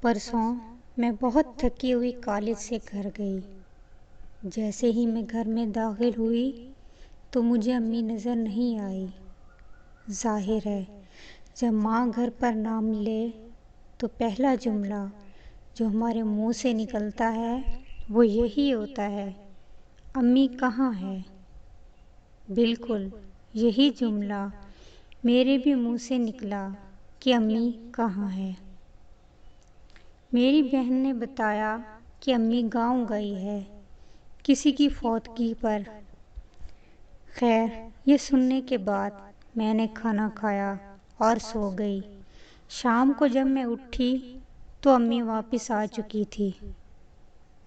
परसों मैं बहुत थकी हुई कॉलेज से घर गई। जैसे ही मैं घर में दाखिल हुई तो मुझे अम्मी नज़र नहीं आई। जाहिर है, जब माँ घर पर नाम ले तो पहला जुमला जो हमारे मुंह से निकलता है वो यही होता है, अम्मी कहाँ है। बिल्कुल यही जुमला मेरे भी मुंह से निकला कि अम्मी कहाँ है। मेरी बहन ने बताया कि अम्मी गांव गई है किसी की फौतगी पर। खैर, ये सुनने के बाद मैंने खाना खाया और सो गई। शाम को जब मैं उठी तो अम्मी वापस आ चुकी थी।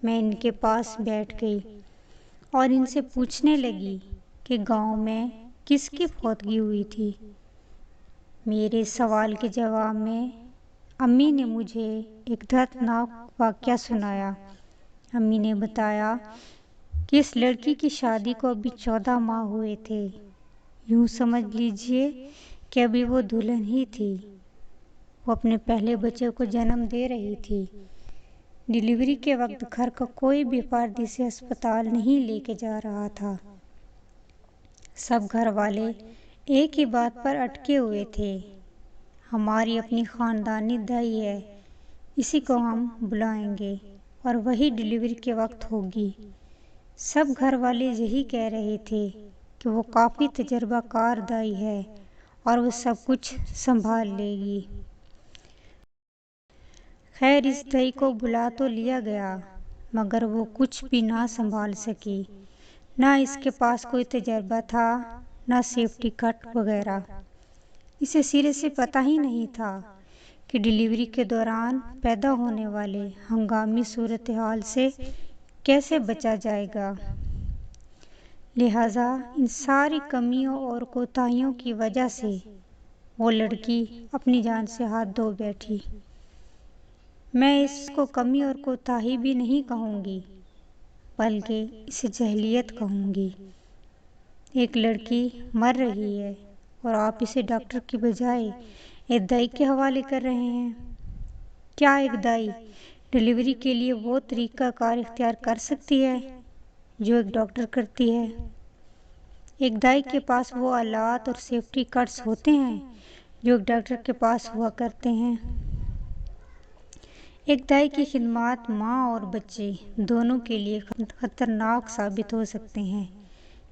मैं इनके पास बैठ गई और इनसे पूछने लगी कि गांव में किसकी फौतगी हुई थी। मेरे सवाल के जवाब में अम्मी ने मुझे एक दर्दनाक वाक़या सुनाया। अम्मी ने बताया कि इस लड़की की शादी को अभी 14 माह हुए थे। यूँ समझ लीजिए कि अभी वो दुल्हन ही थी। वो अपने पहले बच्चे को जन्म दे रही थी। डिलीवरी के वक्त घर का कोई भी फर्द इसे अस्पताल नहीं लेके जा रहा था। सब घर वाले एक ही बात पर अटके हुए थे, हमारी अपनी ख़ानदानी दाई है, इसी को हम बुलाएंगे और वही डिलीवरी के वक्त होगी। सब घर वाले यही कह रहे थे कि वो काफ़ी तजर्बाकार दाई है और वो सब कुछ संभाल लेगी। खैर, इस दाई को बुला तो लिया गया, मगर वो कुछ भी ना संभाल सकी। ना इसके पास कोई तजर्बा था, ना सेफ्टी कट वगैरह। इसे सिरे से पता ही नहीं था कि डिलीवरी के दौरान पैदा होने वाले हंगामी सूरत हाल से कैसे बचा जाएगा। लिहाजा इन सारी कमियों और कोताहियों की वजह से वो लड़की अपनी जान से हाथ धो बैठी। मैं इसको कमी और कोताही भी नहीं कहूँगी, बल्कि इसे जहलियत कहूँगी। एक लड़की मर रही है और आप इसे डॉक्टर की बजाय एक दाई के हवाले कर रहे हैं। क्या एक दाई डिलीवरी के लिए वो तरीक़ाकार इख्तियार कर सकती है जो एक डॉक्टर करती है? एक दाई के पास वो आलात और सेफ्टी कट्स होते हैं जो एक डॉक्टर के पास हुआ करते हैं। एक दाई की खिदमात माँ और बच्चे दोनों के लिए ख़तरनाक साबित हो सकते हैं,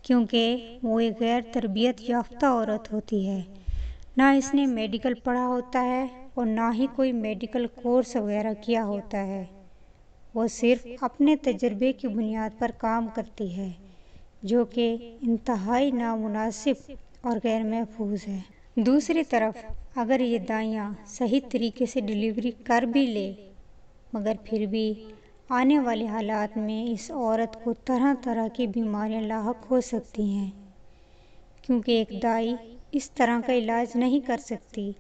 क्योंकि वो एक गैर तरबियत याफ्ता औरत होती है। ना इसने मेडिकल पढ़ा होता है और ना ही कोई मेडिकल कोर्स वगैरह किया होता है। वो सिर्फ अपने तजर्बे की बुनियाद पर काम करती है, जो कि इंतहाई नामुनासिब और गैर महफूज है। दूसरी तरफ, अगर ये दाइयाँ सही तरीके से डिलीवरी कर भी ले, मगर फिर भी आने वाले हालात में इस औरत को तरह तरह की बीमारियां लाहक हो सकती हैं, क्योंकि एक दाई इस तरह का इलाज नहीं कर सकती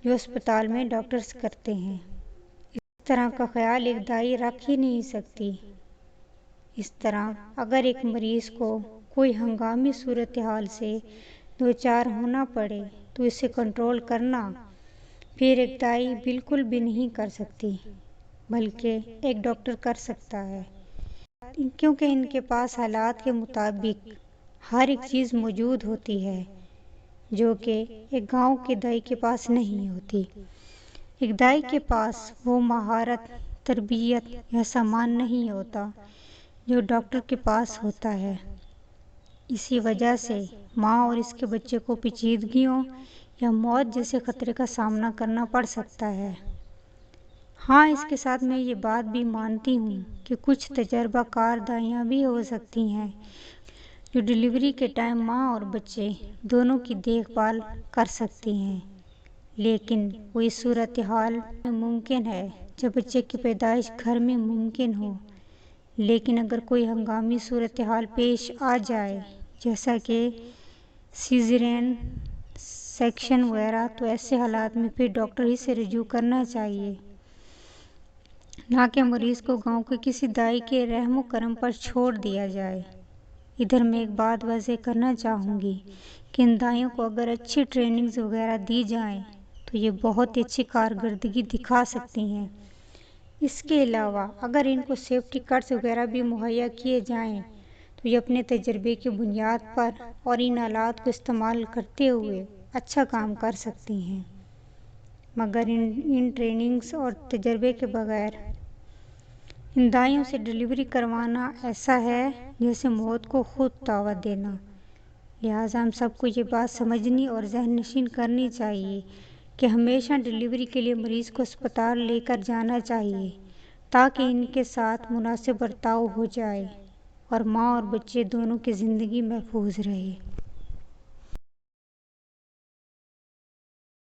जो अस्पताल में डॉक्टर्स करते हैं। इस तरह का ख्याल एक दाई रख ही नहीं सकती। इस तरह अगर एक मरीज़ को कोई हंगामी सूरत हाल से दो चार होना पड़े तो इसे कंट्रोल करना फिर एक दाई बिल्कुल भी नहीं कर सकती, बल्कि एक डॉक्टर कर सकता है, क्योंकि इनके पास हालात के मुताबिक हर एक चीज़ मौजूद होती है जो कि एक गांव के दाई के पास नहीं होती। एक दाई के पास वो महारत, तरबियत या सामान नहीं होता जो डॉक्टर के पास होता है। इसी वजह से माँ और इसके बच्चे को पेचीदगियों या मौत जैसे खतरे का सामना करना पड़ सकता है। हाँ, इसके साथ मैं ये बात भी मानती हूँ कि कुछ तजर्बाकार दाइयाँ भी हो सकती हैं जो डिलीवरी के टाइम माँ और बच्चे दोनों की देखभाल कर सकती हैं, लेकिन वो इस सूरत हाल में मुमकिन है जब बच्चे की पैदाइश घर में मुमकिन हो। लेकिन अगर कोई हंगामी सूरत हाल पेश आ जाए, जैसा कि सीज़ेरियन सेक्शन वगैरह, तो ऐसे हालात में फिर डॉक्टर ही से रजू करना चाहिए, ना कि मरीज़ को गांव के किसी दाई के रहमो करम पर छोड़ दिया जाए। इधर मैं एक बात वाज़ेह करना चाहूँगी कि इन दाइयों को अगर अच्छी ट्रेनिंग्स वगैरह दी जाएं तो ये बहुत ही अच्छी कारकर्दगी दिखा सकती हैं। اس کے علاوہ اگر ان کو سیفٹی کٹس وغیرہ بھی مہیا کیے جائیں تو یہ اپنے تجربے کی بنیاد پر اور ان آلات کو استعمال کرتے ہوئے اچھا کام کر سکتی ہیں، مگر ان ٹریننگز اور تجربے کے بغیر ان دائیوں سے ڈلیوری کروانا ایسا ہے جیسے موت کو خود دعوت دینا۔ لہٰذا ہم سب کو یہ بات سمجھنی اور ذہن نشین کرنی چاہیے کہ ہمیشہ ڈلیوری کے لیے مریض کو اسپتال لے کر جانا چاہیے تاکہ ان کے ساتھ مناسب برتاؤ ہو جائے اور ماں اور بچے دونوں کی زندگی محفوظ رہے۔